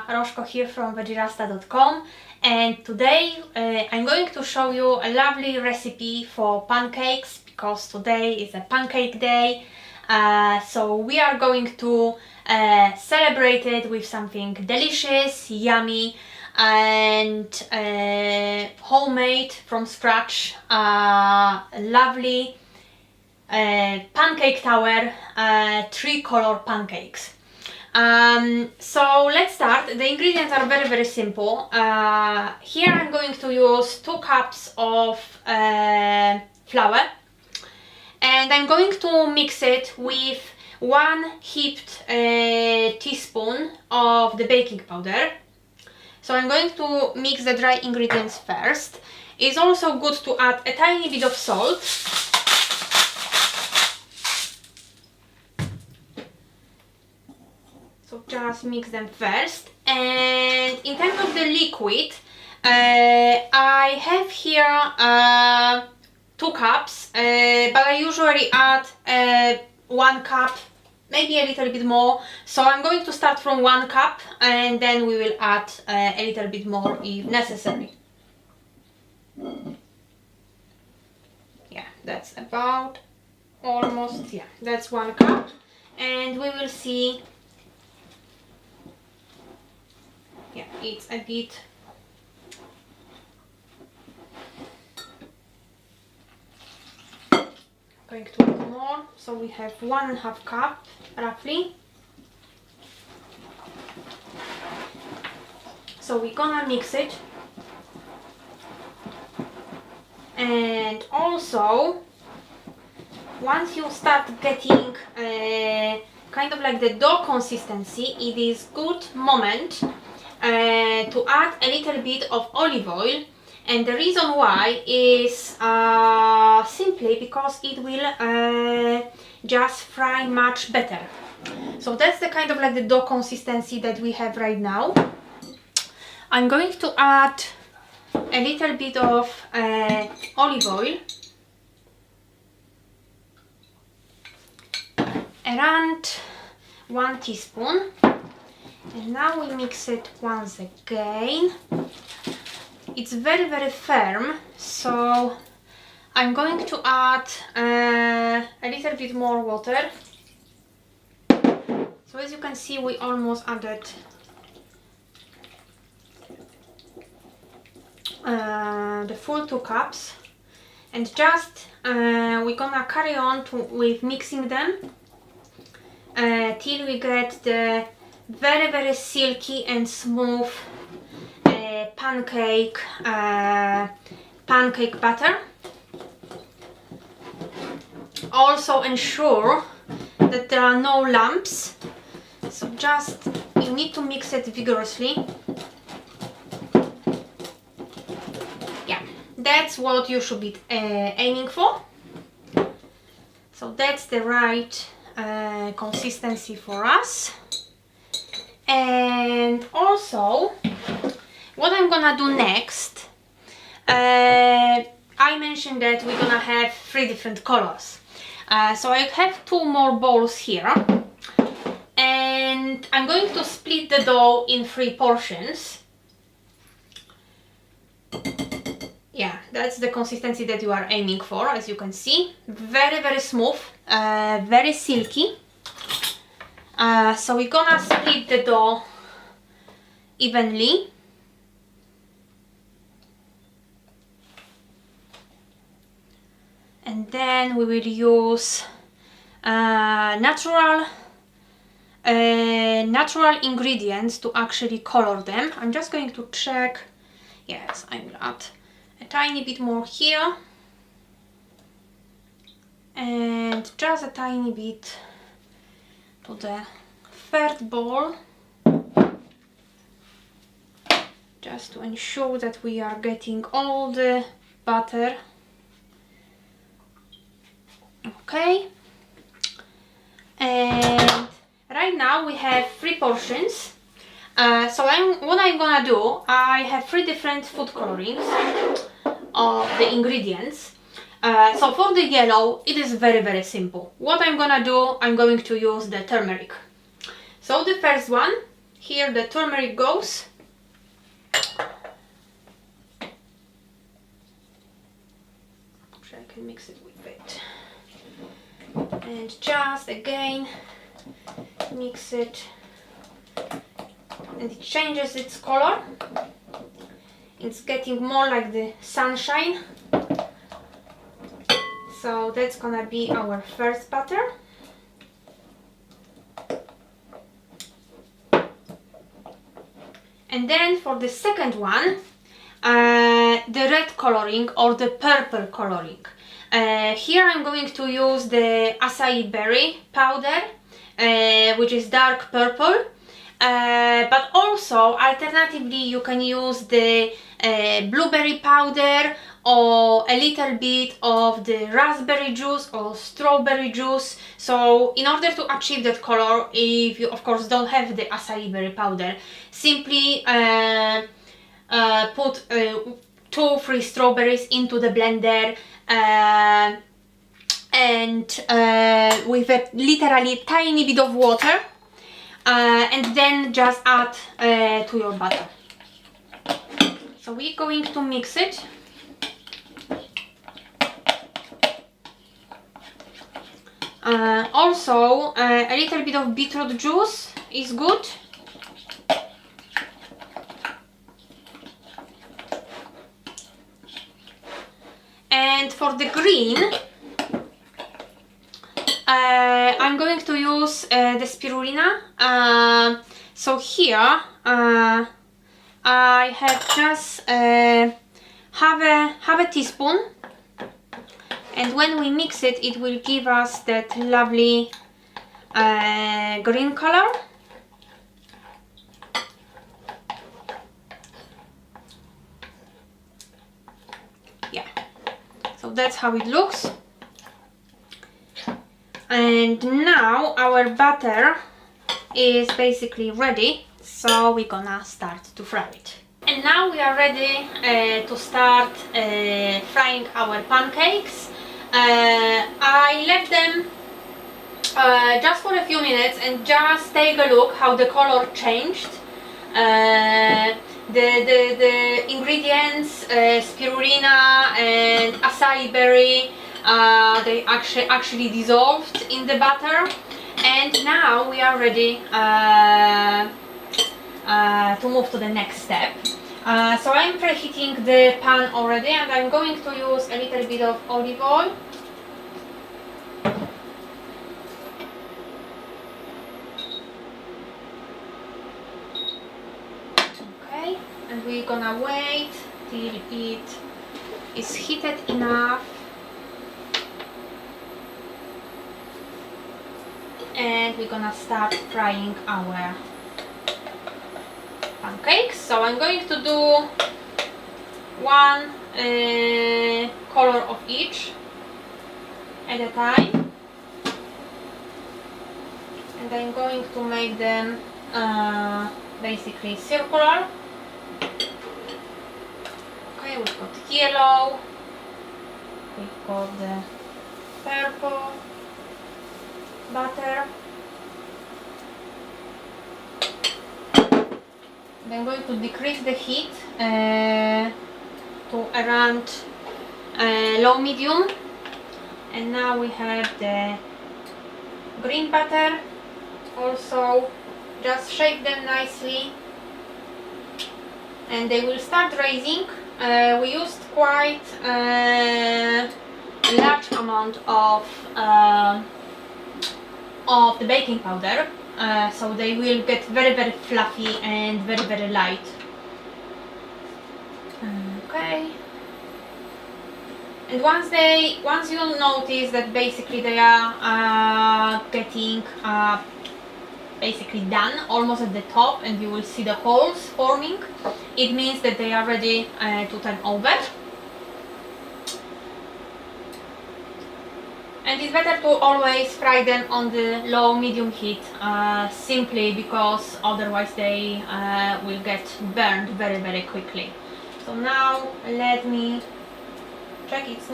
Rożko here from Vegerasta.com, and today I'm going to show you a lovely recipe for pancakes because today is a pancake day. So we are going to celebrate it with something delicious, yummy and homemade from scratch, lovely pancake tower, 3-color pancakes. So let's start. The ingredients are very simple. Here I'm going to use 2 cups of flour, and I'm going to mix it with 1 heaped teaspoon of the baking powder. So I'm going to mix the dry ingredients first. It's also good to add a tiny bit of salt. So just mix them first. And in terms of the liquid, I have here 2 cups, but I usually add 1 cup, maybe a little bit more. So I'm going to start from 1 cup and then we will add a little bit more if necessary. Yeah, that's about almost, yeah, that's 1 cup. And we will see, yeah, it's a bit going to add more, so we have 1.5 cup roughly. So we're gonna mix it, and also once you start getting kind of like the dough consistency, it is good moment to add a little bit of olive oil. And the reason why is simply because it will just fry much better. So that's the kind of like the dough consistency that we have right now. I'm going to add a little bit of olive oil, around 1 teaspoon, and now we mix it once again. It's very firm, so I'm going to add a little bit more water. So as you can see, we almost added the full 2 cups, and just we're gonna carry on with mixing them till we get the very silky and smooth pancake batter. Also ensure that there are no lumps, so just you need to mix it vigorously. Yeah, that's what you should be aiming for. So that's the right consistency for us. And also what I'm gonna do next, I mentioned that we're gonna have 3 different colors. So I have 2 more bowls here, and I'm going to split the dough in 3 portions. Yeah, that's the consistency that you are aiming for, as you can see. Very smooth, very silky. So we're gonna split the dough evenly. And then we will use natural ingredients to actually color them. I'm just going to check. Yes, I will add a tiny bit more here, and just a tiny bit to the 3rd bowl, just to ensure that we are getting all the butter. Okay, and right now we have 3 portions. So what I'm gonna do, I have 3 different food colorings of the ingredients. So for the yellow, it is very simple. What I'm gonna do, I'm going to use the turmeric. So the first one Here the turmeric goes. I can mix it with it. And just again mix it, and it changes its color. It's getting more like the sunshine. So that's gonna be our first batter. And then for the second one, the red coloring or the purple coloring. Here I'm going to use the acai berry powder, which is dark purple. But also alternatively you can use the blueberry powder or a little bit of the raspberry juice or strawberry juice. So in order to achieve that color, if you of course don't have the acai berry powder, simply put 2-3 strawberries into the blender and with a literally tiny bit of water, and then just add to your batter. So we're going to mix it. Also a little bit of beetroot juice is good. And for the green, I'm going to use the spirulina. So here I have just half a teaspoon, and when we mix it, it will give us that lovely green color. Yeah, so that's how it looks. And now our batter is basically ready, so we're gonna start to fry it. And now we are ready to start frying our pancakes. I left them just for a few minutes, and just take a look how the color changed. The ingredients, spirulina and acai berry, they actually dissolved in the batter, and now we are ready to move to the next step. So I'm preheating the pan already, and I'm going to use a little bit of olive oil. Okay, and we're gonna wait till it is heated enough, and we're gonna start frying our pancakes. So I'm going to do one color of each at a time, and I'm going to make them basically circular. Okay, we've got yellow, we've got the purple butter. And I'm going to decrease the heat to around low medium. And now we have the green butter. Also, just shake them nicely, and they will start raising. We used quite a large amount of the baking powder, so they will get very fluffy and very light. Okay. And once you notice that basically they are getting basically done, almost at the top, and you will see the holes forming, it means that they are ready to turn over. And it's better to always fry them on the low medium heat, simply because otherwise they will get burned very quickly. So now let me check. It's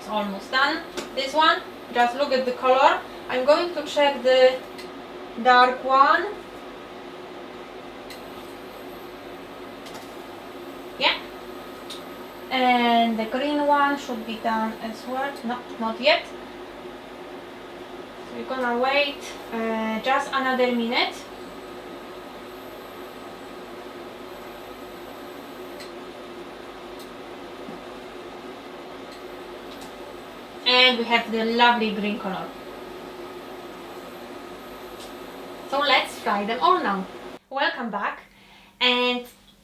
almost done. This one, just look at the color. I'm going to check the dark one. And the green one should be done as well. No, not yet. So we're gonna wait just another minute. And we have the lovely green color. So let's fry them all now. Welcome back, and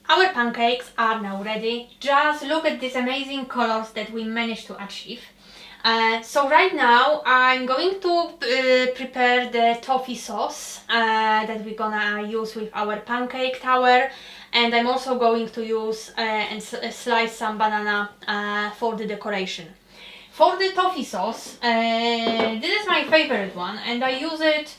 our pancakes are now ready. Just look at these amazing colors that we managed to achieve. So right now I'm going to prepare the toffee sauce that we're gonna use with our pancake tower, and I'm also going to use and slice some banana for the decoration. For the toffee sauce, this is my favorite one, and I use it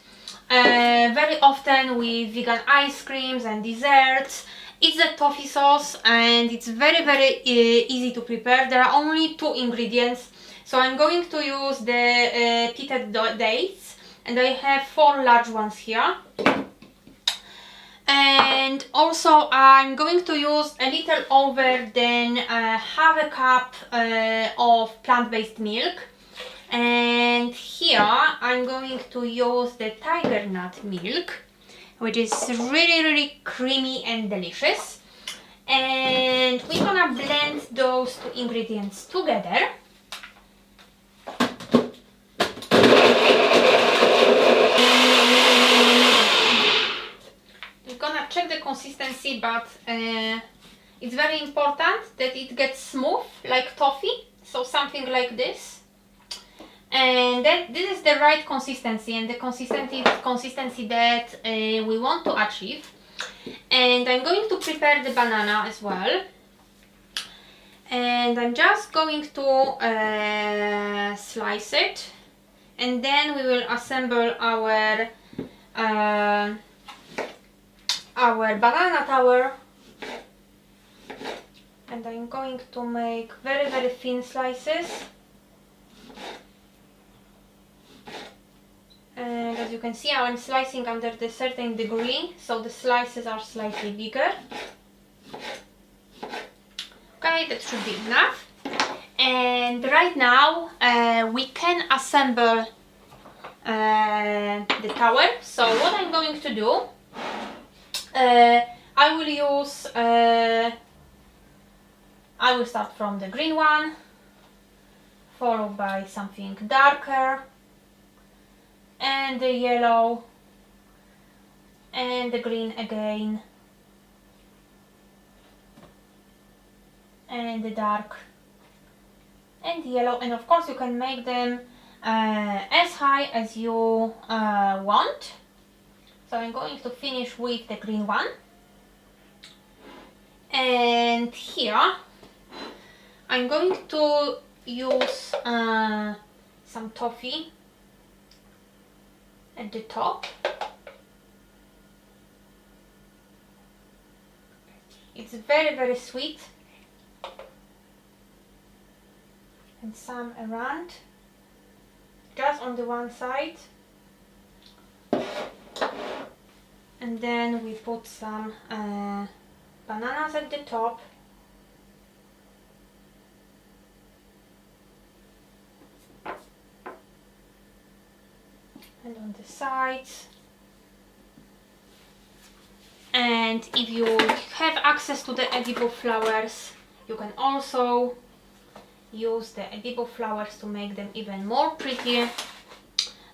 very often with vegan ice creams and desserts. It's a toffee sauce and it's very easy to prepare. There are only 2 ingredients. So I'm going to use the pitted dates, and I have 4 large ones here. And also I'm going to use a little over than half a cup of plant-based milk. And here I'm going to use the tiger nut milk, which is really creamy and delicious. And we're gonna blend those 2 ingredients together. We're gonna check the consistency, but it's very important that it gets smooth like toffee, so something like this. And this is the right consistency, and the consistency that we want to achieve. And I'm going to prepare the banana as well, and I'm just going to slice it, and then we will assemble our banana tower. And I'm going to make very thin slices. And as you can see, I'm slicing under a certain degree, so the slices are slightly bigger. Okay, that should be enough. And right now we can assemble the tower. So what I'm going to do, I will start from the green one, followed by something darker, and the yellow, and the green again, and the dark, and yellow. And of course you can make them as high as you want. So I'm going to finish with the green one, and here I'm going to use some toffee at the top. It's very sweet, and some around, just on the one side. And then we put some bananas at the top. And on the sides. And if you have access to the edible flowers, you can also use the edible flowers to make them even more pretty.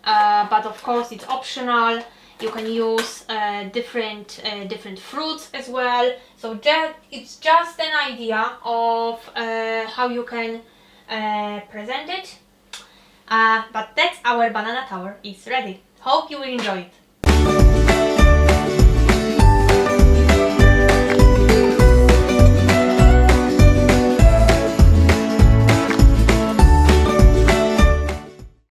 But of course it's optional. You can use different fruits as well. So it's just an idea of how you can present it. But that's our banana tower is ready. Hope you will enjoy it.